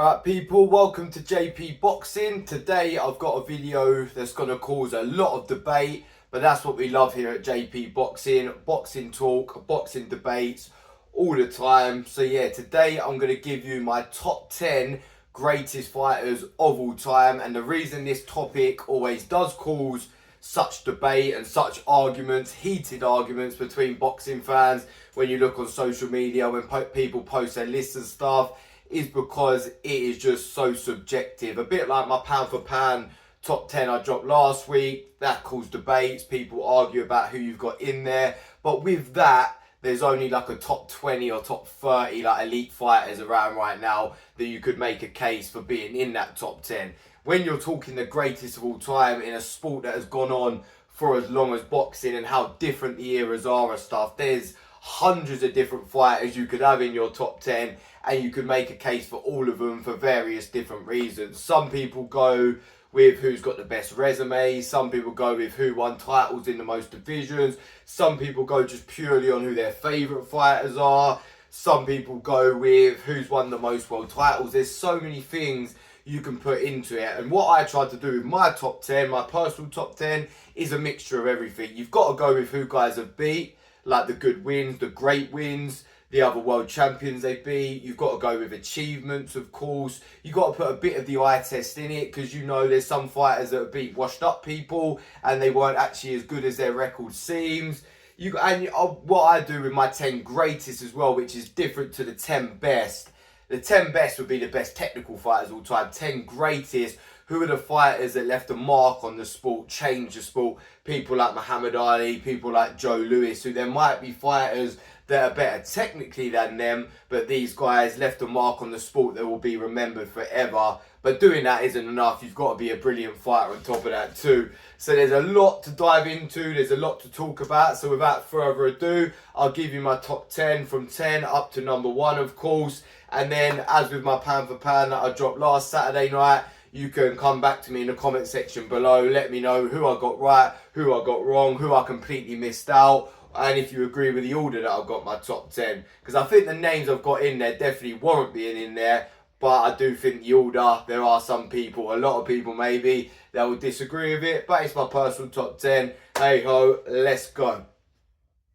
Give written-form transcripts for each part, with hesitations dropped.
Alright people, welcome to JP Boxing. Today I've got a video that's going to cause a lot of debate, but that's what we love here at JP Boxing. Boxing talk, boxing debates all the time. So yeah, today I'm going to give you my top 10 greatest fighters of all time. And the reason this topic always does cause such debate and such arguments, heated arguments between boxing fans when you look on social media, when people post their lists and stuff, is because it is just so subjective. A bit like my pound for pound top 10 I dropped last week. That caused debates. People argue about who you've got in there. But with that, there's only like a top 20 or top 30 like elite fighters around right now that you could make a case for being in that top 10. When you're talking the greatest of all time in a sport that has gone on for as long as boxing and how different the eras are and stuff, there's hundreds of different fighters you could have in your top 10, and you could make a case for all of them for various different reasons. Some people go with who's got the best resume. Some people go with who won titles in the most divisions. Some people go just purely on who their favourite fighters are. Some people go with who's won the most world titles. There's so many things you can put into it. And what I tried to do with my top 10, my personal top 10, is a mixture of everything. You've got to go with who guys have beat, like the good wins, the great wins, the other world champions they beat. You've got to go with achievements, of course. You've got to put a bit of the eye test in it, because you know there's some fighters that have beat washed up people and they weren't actually as good as their record seems. What I do with my 10 greatest as well, which is different to the 10 best. The 10 best would be the best technical fighters of all time. 10 greatest, who are the fighters that left a mark on the sport, changed the sport? People like Muhammad Ali, people like Joe Louis, who there might be fighters that are better technically than them, but these guys left a mark on the sport that will be remembered forever. But doing that isn't enough. You've got to be a brilliant fighter on top of that too. So there's a lot to dive into. There's a lot to talk about. So without further ado, I'll give you my top 10 from 10 up to number 1, of course. And then, as with my pound for pound that I dropped last Saturday night, you can come back to me in the comment section below. Let me know who I got right, who I got wrong, who I completely missed out, and if you agree with the order that I've got my top 10. Because I think the names I've got in there definitely warrant being in there, but I do think the order, there are some people, a lot of people maybe, that will disagree with it, but it's my personal top 10. Hey ho, let's go.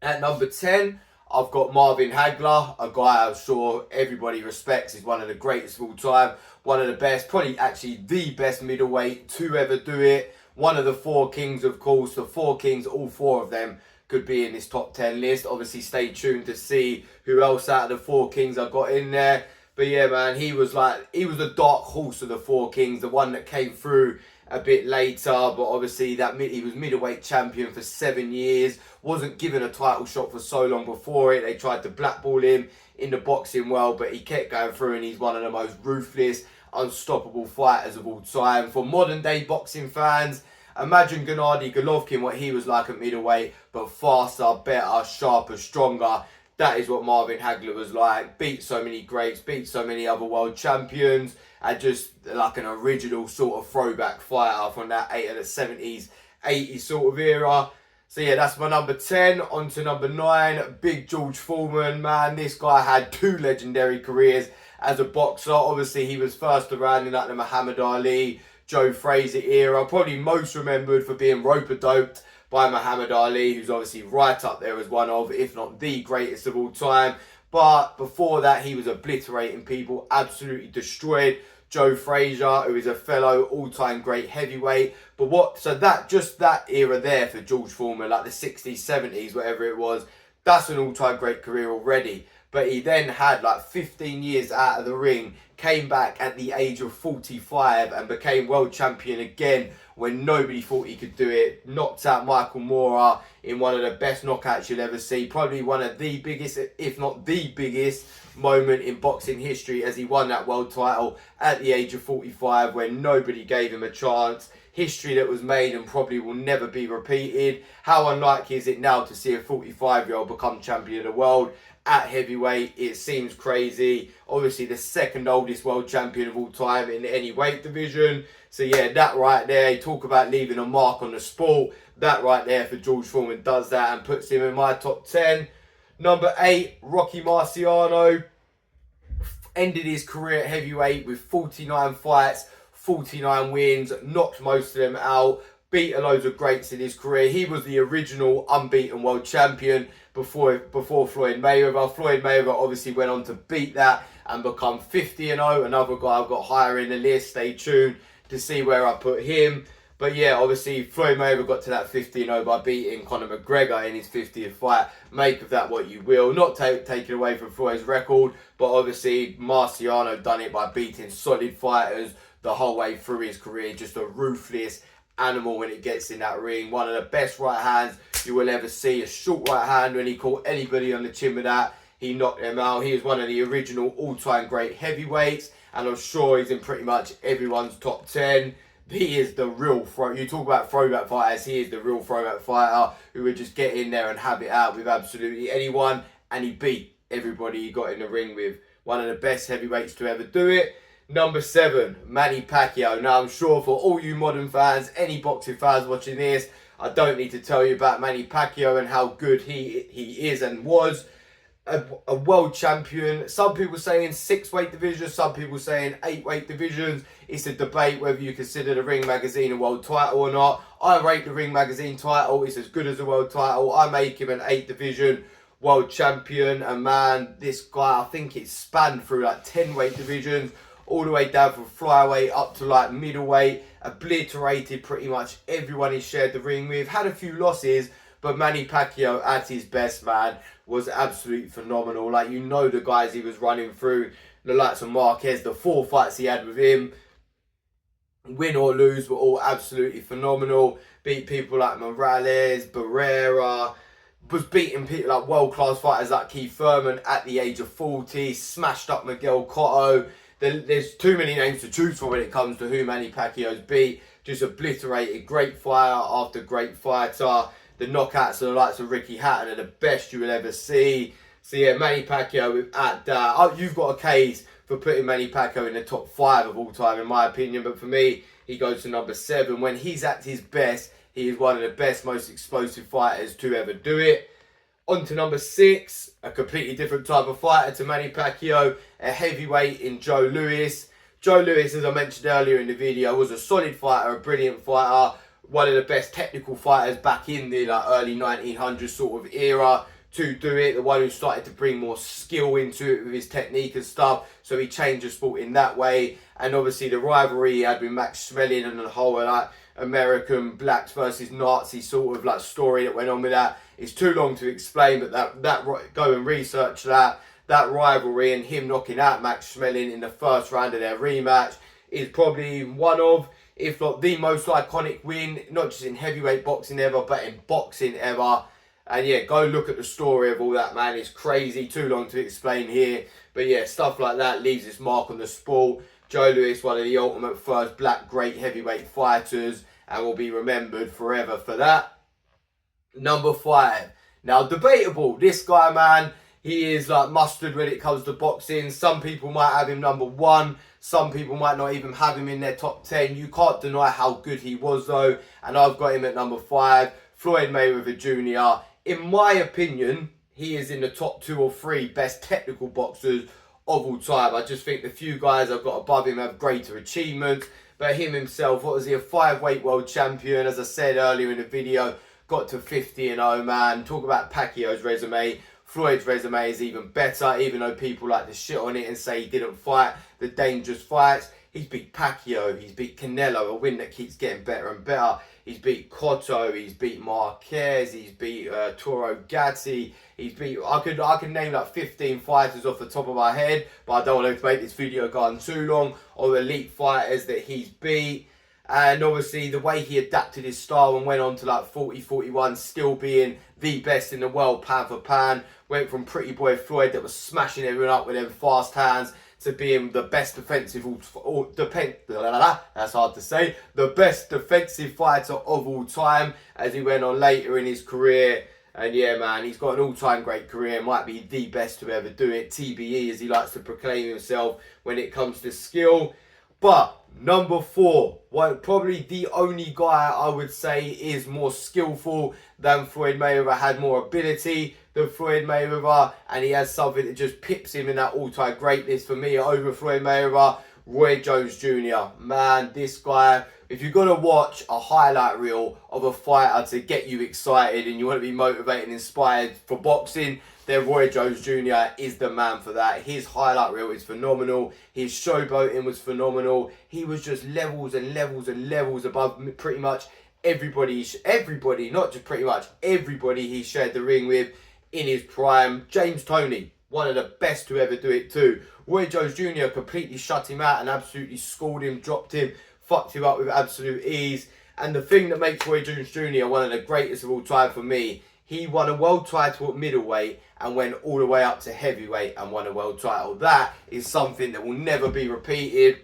At number 10, I've got Marvin Hagler, a guy I'm sure everybody respects. He's one of the greatest of all time, one of the best, probably actually the best middleweight to ever do it. One of the 4 kings, of course. The 4 kings, all 4 of them could be in this top 10 list. Obviously, stay tuned to see who else out of the 4 kings I got in there. But yeah, man, he was the dark horse of the 4 kings, the one that came through a bit later, but obviously he was middleweight champion for 7 years, wasn't given a title shot for so long before it. They tried to blackball him in the boxing world, but he kept going through, and he's one of the most ruthless, unstoppable fighters of all time. For modern day boxing fans, imagine Gennady Golovkin, what he was like at middleweight, but faster, better, sharper, stronger. That is what Marvin Hagler was like. Beat so many greats, beat so many other world champions, and just like an original sort of throwback fighter from that 70s, 80s sort of era. So yeah, that's my number 10. On to number 9, Big George Foreman. Man, this guy had 2 legendary careers as a boxer. Obviously, he was first around in like the Muhammad Ali, Joe Frazier era. Probably most remembered for being rope-a-doped by Muhammad Ali, who's obviously right up there as one of, if not the greatest of all time. But before that, he was obliterating people, absolutely destroyed Joe Frazier, who is a fellow all-time great heavyweight. But that era there for George Foreman, like the 60s, 70s, whatever it was, that's an all-time great career already. But he then had like 15 years out of the ring, came back at the age of 45 and became world champion again when nobody thought he could do it. Knocked out Michael Moorer in one of the best knockouts you'll ever see. Probably one of the biggest, if not the biggest, moment in boxing history, as he won that world title at the age of 45 when nobody gave him a chance. History that was made and probably will never be repeated. How unlikely is it now to see a 45-year-old become champion of the world at heavyweight? It seems crazy. Obviously the 2nd oldest world champion of all time in any weight division. So yeah, that right there, talk about leaving a mark on the sport. That right there for George Foreman does that and puts him in my top 10. Number 8, Rocky Marciano. Ended his career at heavyweight with 49 fights, 49 wins, knocked most of them out, beat a loads of greats in his career. He was the original unbeaten world champion before Floyd Mayweather. Floyd Mayweather obviously went on to beat that and become 50-0. Another guy I've got higher in the list. Stay tuned to see where I put him. But yeah, obviously Floyd Mayweather got to that 50-0 by beating Conor McGregor in his 50th fight. Make of that what you will. Not taking away from Floyd's record, but obviously Marciano done it by beating solid fighters the whole way through his career. Just a ruthless animal when it gets in that ring. One of the best right hands you will ever see. A short right hand. When he caught anybody on the chin with that, he knocked them out. He is one of the original all-time great heavyweights, and I'm sure he's in pretty much everyone's top 10. He is the real you talk about throwback fighters, he is the real throwback fighter who would just get in there and have it out with absolutely anyone, and he beat everybody he got in the ring with. One of the best heavyweights to ever do it. Number 7, Manny Pacquiao. Now, I'm sure for all you modern fans, any boxing fans watching this, I don't need to tell you about Manny Pacquiao and how good he is and was. A world champion. Some people saying 6 weight divisions, some people saying 8 weight divisions. It's a debate whether you consider the Ring Magazine a world title or not. I rate the Ring Magazine title. It's as good as a world title. I make him an 8 division world champion. And man, this guy, I think it spanned through like 10 weight divisions, all the way down from flyweight up to like middleweight. Obliterated pretty much everyone he shared the ring with. Had a few losses, but Manny Pacquiao at his best, man, was absolutely phenomenal. Like, you know, the guys he was running through, the likes of Marquez, the 4 fights he had with him, win or lose, were all absolutely phenomenal. Beat people like Morales, Barrera, was beating people like world-class fighters like Keith Thurman at the age of 40, smashed up Miguel Cotto. There's too many names to choose from when it comes to who Manny Pacquiao's beat. Just obliterated great fighter after great fighter. The knockouts of the likes of Ricky Hatton are the best you will ever see. So yeah, Manny Pacquiao at that. You've got a case for putting Manny Pacquiao in the top 5 of all time, in my opinion. But for me, he goes to number 7. When he's at his best, he is one of the best, most explosive fighters to ever do it. On to number 6, a completely different type of fighter to Manny Pacquiao, a heavyweight in Joe Louis. Joe Louis, as I mentioned earlier in the video, was a solid fighter, a brilliant fighter. One of the best technical fighters back in the early 1900s sort of era to do it. The one who started to bring more skill into it with his technique and stuff. So he changed the sport in that way. And obviously the rivalry he had with Max Schmeling and the whole American blacks versus Nazi sort of story that went on with that. It's too long to explain, but that go and research that rivalry, and him knocking out Max Schmeling in the first round of their rematch is probably one of, if not the most iconic win, not just in heavyweight boxing ever, but in boxing ever. And yeah, go look at the story of all that, man. It's crazy, too long to explain here. But yeah, stuff like that leaves its mark on the sport. Joe Louis, one of the ultimate first black great heavyweight fighters, and will be remembered forever for that. Number 5. Now, debatable. This guy, man, he is like mustard when it comes to boxing. Some people might have him number 1. Some people might not even have him in their top 10. You can't deny how good he was, though. And I've got him at number 5. Floyd Mayweather Jr. In my opinion, he is in the top 2 or 3 best technical boxers of all time. I just think the few guys I've got above him have greater achievements. But him himself, what was he, a 5-weight world champion? As I said earlier in the video, got to 50-0, man. Talk about Pacquiao's resume. Floyd's resume is even better, even though people like to shit on it and say he didn't fight the dangerous fights. He's beat Pacquiao, he's beat Canelo, a win that keeps getting better and better. He's beat Cotto, he's beat Marquez, he's beat Toro Gatti. He's beat, I could name like 15 fighters off the top of my head, but I don't want to make this video go on too long, of elite fighters that he's beat. And obviously the way he adapted his style and went on to 40-41, still being the best in the world pound for pound. Went from Pretty Boy Floyd that was smashing everyone up with them fast hands to being the best defensive, that's hard to say, the best defensive fighter of all time as he went on later in his career. And yeah, man, he's got an all-time great career, might be the best to ever do it, TBE as he likes to proclaim himself when it comes to skill. But Number 4, probably the only guy I would say is more skillful than Floyd Mayweather, had more ability than Floyd Mayweather, and he has something that just pips him in that all-time greatness for me over Floyd Mayweather, Roy Jones Jr. Man, this guy, if you're going to watch a highlight reel of a fighter to get you excited and you want to be motivated and inspired for boxing, then Roy Jones Jr. is the man for that. His highlight reel is phenomenal. His showboating was phenomenal. He was just levels and levels and levels above pretty much everybody, not just pretty much, everybody he shared the ring with in his prime. James Toney, one of the best to ever do it too. Roy Jones Jr. completely shut him out and absolutely schooled him, dropped him, fucked him up with absolute ease. And the thing that makes Roy Jones Jr. one of the greatest of all time for me, he won a world title at middleweight and went all the way up to heavyweight and won a world title. That is something that will never be repeated.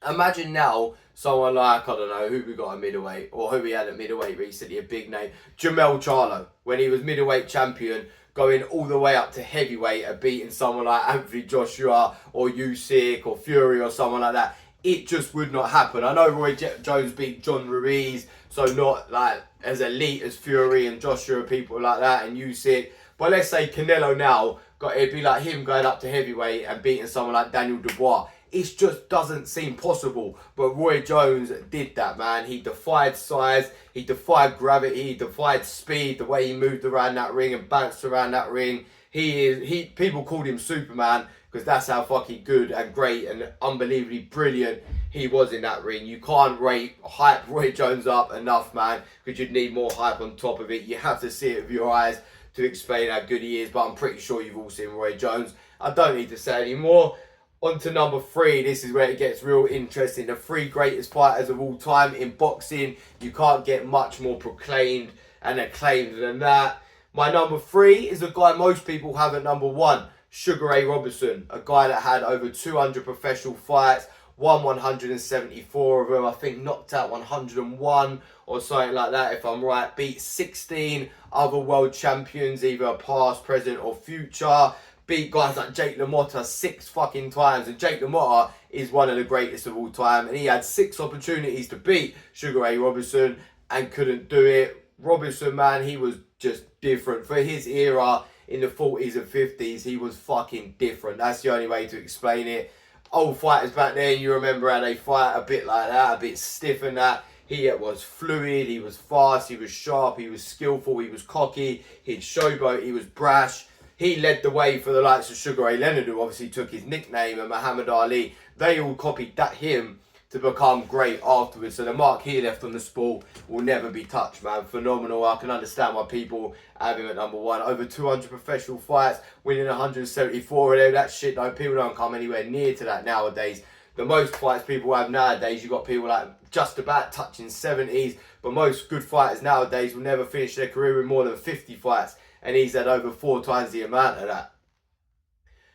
Imagine now someone like, I don't know, who we got at middleweight, or who we had at middleweight recently, a big name, Jamel Charlo, when he was middleweight champion, going all the way up to heavyweight and beating someone like Anthony Joshua or Usyk or Fury or someone like that. It just would not happen. I know Roy Jones beat John Ruiz, so not like as elite as Fury and Joshua, people like that, and Usyk. But let's say Canelo now, it'd be like him going up to heavyweight and beating someone like Daniel Dubois. It just doesn't seem possible. But Roy Jones did that, man. He defied size, he defied gravity, he defied speed, the way he moved around that ring and bounced around that ring. People called him Superman, because that's how fucking good and great and unbelievably brilliant he was in that ring. You can't hype Roy Jones up enough, man, because you'd need more hype on top of it. You have to see it with your eyes to explain how good he is, but I'm pretty sure you've all seen Roy Jones. I don't need to say any more. On to number 3. This is where it gets real interesting. The 3 greatest fighters of all time in boxing. You can't get much more proclaimed and acclaimed than that. My number 3 is a guy most people have at number 1. Sugar Ray Robinson, a guy that had over 200 professional fights, won 174 of them, I think knocked out 101 or something like that if I'm right, beat 16 other world champions, either past, present or future, beat guys like Jake LaMotta 6 fucking times, and Jake LaMotta is one of the greatest of all time, and he had 6 opportunities to beat Sugar Ray Robinson and couldn't do it. Robinson, man, he was just different. For his era, in the 40s and 50s, he was fucking different. That's the only way to explain it. Old fighters back then, you remember how they fight a bit like that, a bit stiff and that. He was fluid, he was fast, he was sharp, he was skillful, he was cocky, he'd showboat, he was brash. He led the way for the likes of Sugar Ray Leonard, who obviously took his nickname, and Muhammad Ali. They all copied him to become great afterwards. So the mark he left on the sport will never be touched, man. Phenomenal. I can understand why people have him at number 1. Over 200 professional fights, winning 174 of them. That shit, though, people don't come anywhere near to that nowadays. The most fights people have nowadays, you've got people like just about touching 70s, but most good fighters nowadays will never finish their career with more than 50 fights, and he's had over 4 times the amount of that.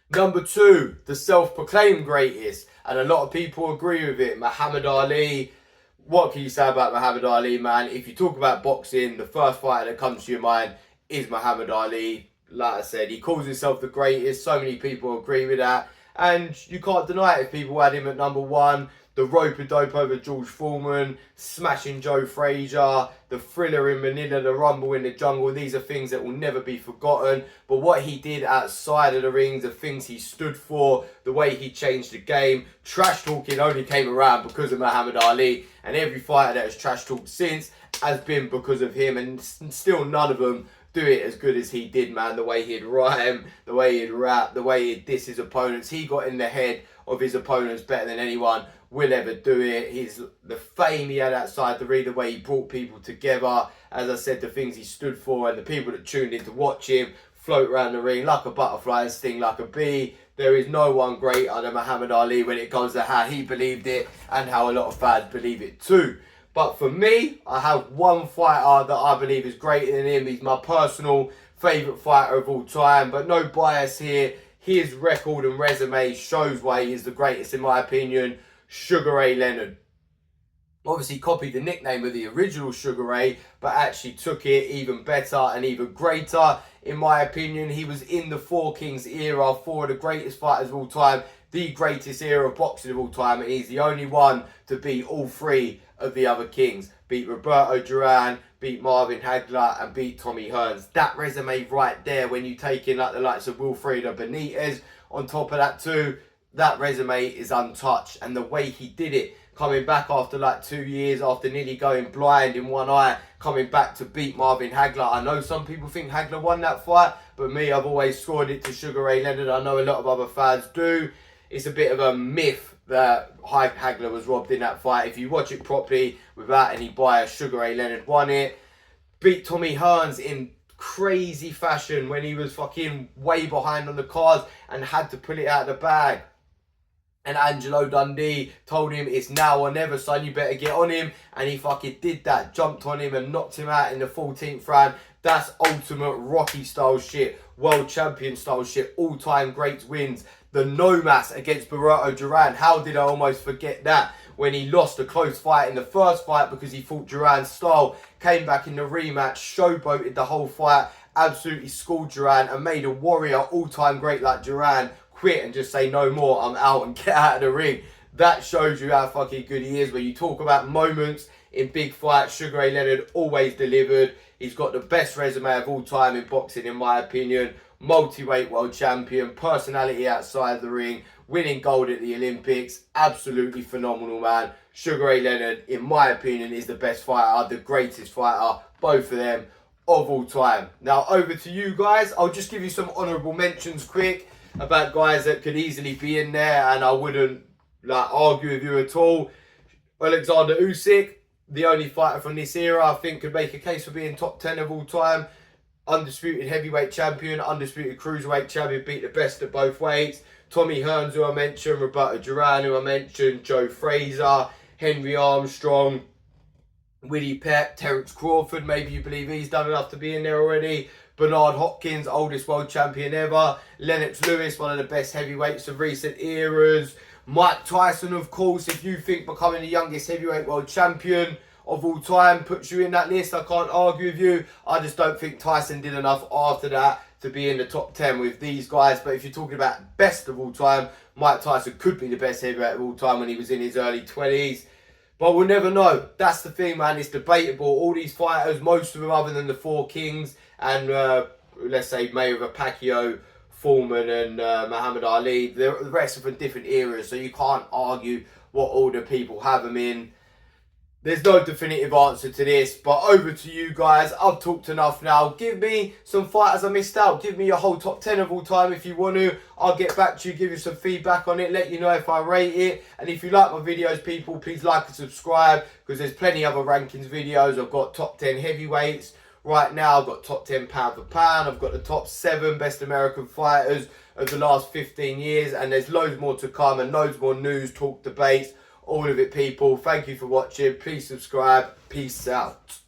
Number 2, the self-proclaimed greatest, and a lot of people agree with it, Muhammad Ali. What can you say about Muhammad Ali, man? If you talk about boxing, the first fighter that comes to your mind is Muhammad Ali. Like I said, he calls himself the greatest. So many people agree with that. And you can't deny it if people had him at number 1. The rope-a-dope over George Foreman, smashing Joe Frazier, the thriller in Manila, the rumble in the jungle. These are things that will never be forgotten. But what he did outside of the rings, the things he stood for, the way he changed the game. Trash talking only came around because of Muhammad Ali. And every fighter that has trash talked since has been because of him. And still none of them do it as good as he did, man. The way he'd rhyme, the way he'd rap, the way he'd diss his opponents. He got in the head of his opponents better than anyone will ever do it. The fame he had outside the ring, the way he brought people together. As I said, the things he stood for, and the people that tuned in to watch him float around the ring like a butterfly and sting like a bee. There is no one greater than Muhammad Ali when it comes to how he believed it and how a lot of fans believe it too. But for me, I have one fighter that I believe is greater than him. He's my personal favourite fighter of all time, but no bias here. His record and resume shows why he is the greatest in my opinion. Sugar Ray Leonard. Obviously copied the nickname of the original Sugar Ray, but actually took it even better and even greater. In my opinion, he was in the Four Kings era, 4 of the greatest fighters of all time. the greatest era of boxing of all time, and he's the only one to beat all three of the other kings. Beat Roberto Duran, beat Marvin Hagler, and beat Tommy Hearns. That resume right there, when you take in like the likes of Wilfredo Benitez on top of that too, that resume is untouched. And the way he did it, coming back after like 2 years, after nearly going blind in one eye, coming back to beat Marvin Hagler. I know some people think Hagler won that fight, but me, I've always scored it to Sugar Ray Leonard. I know a lot of other fans do. It's a bit of a myth that Hagler was robbed in that fight. If you watch it properly, without any bias, Sugar Ray Leonard won it. Beat Tommy Hearns in crazy fashion when he was fucking way behind on the cards and had to pull it out of the bag. And Angelo Dundee told him, it's now or never, son, you better get on him. And he fucking did that, jumped on him and knocked him out in the 14th round. That's ultimate Rocky style shit, world champion style shit, all-time greats wins. The Nomas against Roberto Duran, how did I almost forget that? When he lost a close fight in the first fight because he fought Duran's style, came back in the rematch, showboated the whole fight, absolutely schooled Duran and made a warrior, all-time great like Duran quit and just say no more, I'm out, and get out of the ring. That shows you how fucking good he is. When you talk about moments in big fights, Sugar Ray Leonard always delivered. He's got the best resume of all time in boxing, in my opinion. Multi-weight world champion, personality outside the ring, winning gold at the Olympics. Absolutely phenomenal, man. Sugar Ray Leonard, in my opinion, is the best fighter, the greatest fighter, both of them, of all time. Now, over to you guys. I'll just give you some honourable mentions quick about guys that could easily be in there, and I wouldn't argue with you at all. Alexander Usyk, the only fighter from this era I think could make a case for being top 10 of all time. Undisputed heavyweight champion, undisputed cruiserweight champion, beat the best of both weights. Tommy Hearns, who I mentioned, Roberto Duran, who I mentioned, Joe Frazier, Henry Armstrong, Willie Pep, Terence Crawford, maybe you believe he's done enough to be in there already. Bernard Hopkins, oldest world champion ever. Lennox Lewis, one of the best heavyweights of recent eras. Mike Tyson, of course, if you think becoming the youngest heavyweight world champion of all time puts you in that list, I can't argue with you. I just don't think Tyson did enough after that to be in the top 10 with these guys. But if you're talking about best of all time, Mike Tyson could be the best heavyweight of all time when he was in his early 20s. But we'll never know. That's the thing, man. It's debatable. All these fighters, most of them other than the four kings, and let's say Mayweather, Pacquiao, Foreman and Muhammad Ali, the rest are from different eras, so you can't argue what order people have them in. There's no definitive answer to this, but over to you guys. I've talked enough now. Give me some fighters I missed out. Give me your whole top 10 of all time if you want to. I'll get back to you, give you some feedback on it, let you know if I rate it. And if you like my videos, people, please like and subscribe, because there's plenty other rankings videos. I've got top 10 heavyweights. Right now, I've got top 10 pound for pound. I've got the top 7 best American fighters of the last 15 years. And there's loads more to come and loads more news, talk, debates, all of it, people. Thank you for watching. Please subscribe. Peace out.